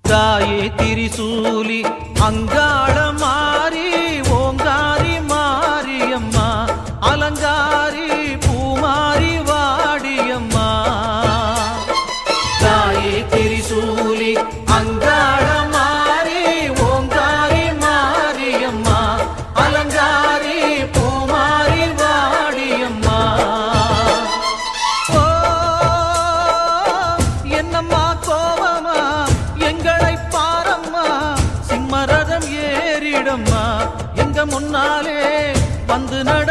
தாயே திரிசூலி அங்காள மாறி ஓங்காரி மாரியம்மா அலங்காரி பூமாரி வாடியம்மா தாயே திரிசூலி அங்காள மாறி ஓங்காரி மாரியம்மா அலங்காரி பூமாரி வாடியம்மா ஓ என்னம்மா கோவமா எங்களை பாரம்மா சிம்மரதம் ஏறிடம்மா எங்க முன்னாலே வந்து நட